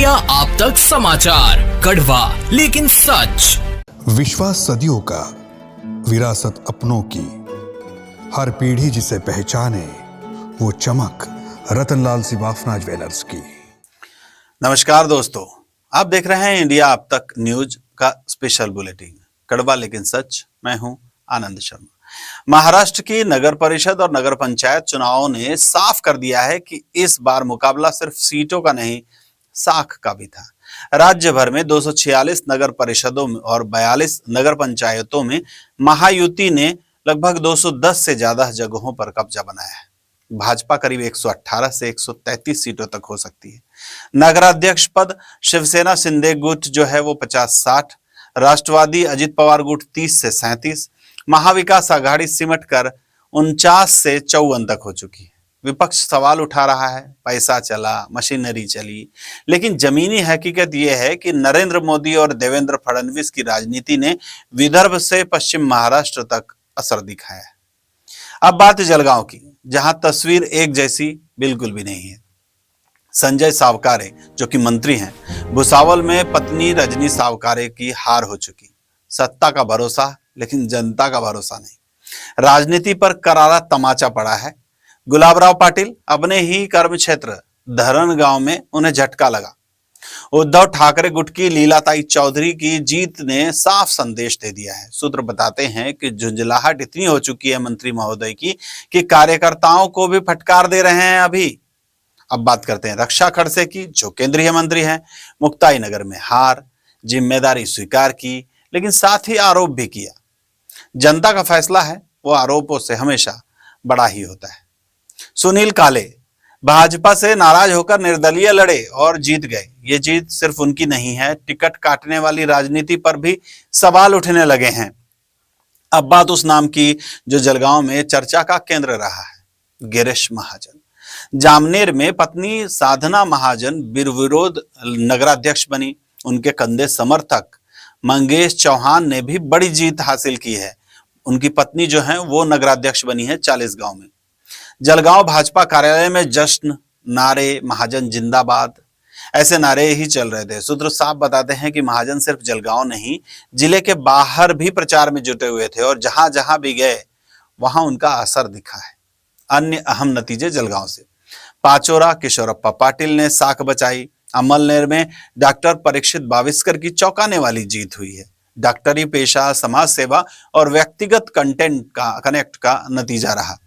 India आप तक समाचार, कड़वा लेकिन सच। विश्वास सदियों का, विरासत अपनों की, हर पीढ़ी जिसे पहचाने वो चमक रतनलाल सिवाफना ज्वेलर्स की। नमस्कार दोस्तों, आप देख रहे हैं इंडिया अब तक न्यूज का स्पेशल बुलेटिन कड़वा लेकिन सच। मैं हूं आनंद शर्मा। महाराष्ट्र की नगर परिषद और नगर पंचायत चुनावों ने साफ कर दिया है कि इस बार मुकाबला सिर्फ सीटों का नहीं, साख का भी था। राज्य भर में 246 नगर परिषदों में और 42 नगर पंचायतों में महायुति ने लगभग 210 से ज्यादा जगहों पर कब्जा बनाया है। भाजपा करीब 118 से 133 सीटों तक हो सकती है। नगराध्यक्ष पद शिवसेना शिंदे गुट जो है वो 50-60, राष्ट्रवादी अजित पवार गुट 30 से 37, महाविकास आघाड़ी सिमट कर 49 से 54 तक हो चुकी है। विपक्ष सवाल उठा रहा है, पैसा चला, मशीनरी चली, लेकिन जमीनी हकीकत यह है कि नरेंद्र मोदी और देवेंद्र फडणवीस की राजनीति ने विदर्भ से पश्चिम महाराष्ट्र तक असर दिखाया है। अब बात जलगांव की, जहां तस्वीर एक जैसी बिल्कुल भी नहीं है। संजय सावकारे जो कि मंत्री हैं, भुसावल में पत्नी रजनी सावकारे की हार हो चुकी। सत्ता का भरोसा लेकिन जनता का भरोसा नहीं। राजनीति पर करारा तमाचा पड़ा है। गुलाबराव पाटिल अपने ही कर्म क्षेत्र धरण गांव में उन्हें झटका लगा। उद्धव ठाकरे गुट की लीलाताई चौधरी की जीत ने साफ संदेश दे दिया है। सूत्र बताते हैं कि झुंझलाहट इतनी हो चुकी है मंत्री महोदय की कि कार्यकर्ताओं को भी फटकार दे रहे हैं। अभी अब बात करते हैं रक्षा खड़से की, जो केंद्रीय मंत्री हैं। मुक्ताई नगर में हार, जिम्मेदारी स्वीकार की, लेकिन साथ ही आरोप भी किया। जनता का फैसला है, वो आरोपों से हमेशा बड़ा ही होता है। सुनील काले भाजपा से नाराज होकर निर्दलीय लड़े और जीत गए। ये जीत सिर्फ उनकी नहीं है, टिकट काटने वाली राजनीति पर भी सवाल उठने लगे हैं। अब बात उस नाम की जो जलगांव में चर्चा का केंद्र रहा है, गिरीश महाजन। जामनेर में पत्नी साधना महाजन निर्विरोध नगराध्यक्ष बनी। उनके कंधे समर्थक मंगेश चौहान ने भी बड़ी जीत हासिल की है। उनकी पत्नी जो है वो नगराध्यक्ष बनी है 40 गांव में। जलगांव भाजपा कार्यालय में जश्न, नारे, महाजन जिंदाबाद, ऐसे नारे ही चल रहे थे। सूत्र साफ बताते हैं कि महाजन सिर्फ जलगांव नहीं, जिले के बाहर भी प्रचार में जुटे हुए थे और जहां जहां भी गए वहां उनका असर दिखा है। अन्य अहम नतीजे जलगांव से, पाचोरा किशोरप्पा पाटिल ने साख बचाई। अमलनेर में डॉक्टर परीक्षित बाविस्कर की चौंकाने वाली जीत हुई है। डॉक्टरी पेशा, समाज सेवा और व्यक्तिगत कनेक्ट का नतीजा रहा।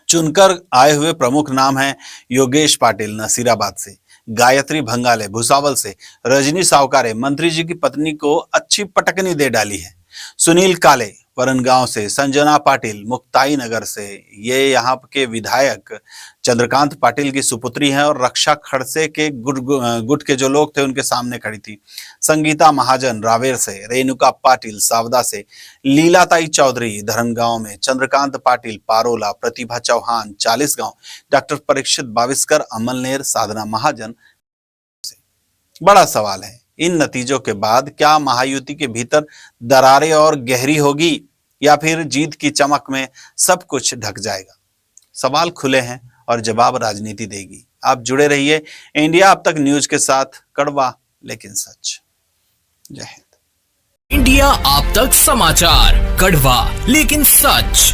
चुनकर आए हुए प्रमुख नाम हैं योगेश पाटिल नसीराबाद से, गायत्री भंगाले भुसावल से, रजनी सावकारे मंत्री जी की पत्नी को अच्छी पटकनी दे डाली है, सुनील काले वरनगांव से, संजना पाटिल मुक्ताई नगर से, ये यहाँ के विधायक चंद्रकांत पाटिल की सुपुत्री हैं और रक्षा खड़से के गुट के जो लोग थे उनके सामने खड़ी थी। संगीता महाजन रावेर से, रेणुका पाटिल सावदा से, लीलाताई चौधरी धरमगांव में, चंद्रकांत पाटिल पारोला, प्रतिभा चौहान 40 गांव, डॉक्टर परीक्षित बाविस्कर अमलनेर, साधना महाजन से। बड़ा सवाल है, इन नतीजों के बाद क्या महायुति के भीतर दरारें और गहरी होगी या फिर जीत की चमक में सब कुछ ढक जाएगा? सवाल खुले हैं और जवाब राजनीति देगी। आप जुड़े रहिए इंडिया अब तक न्यूज के साथ, कड़वा लेकिन सच। जय हिंद। इंडिया आप तक समाचार, कड़वा लेकिन सच।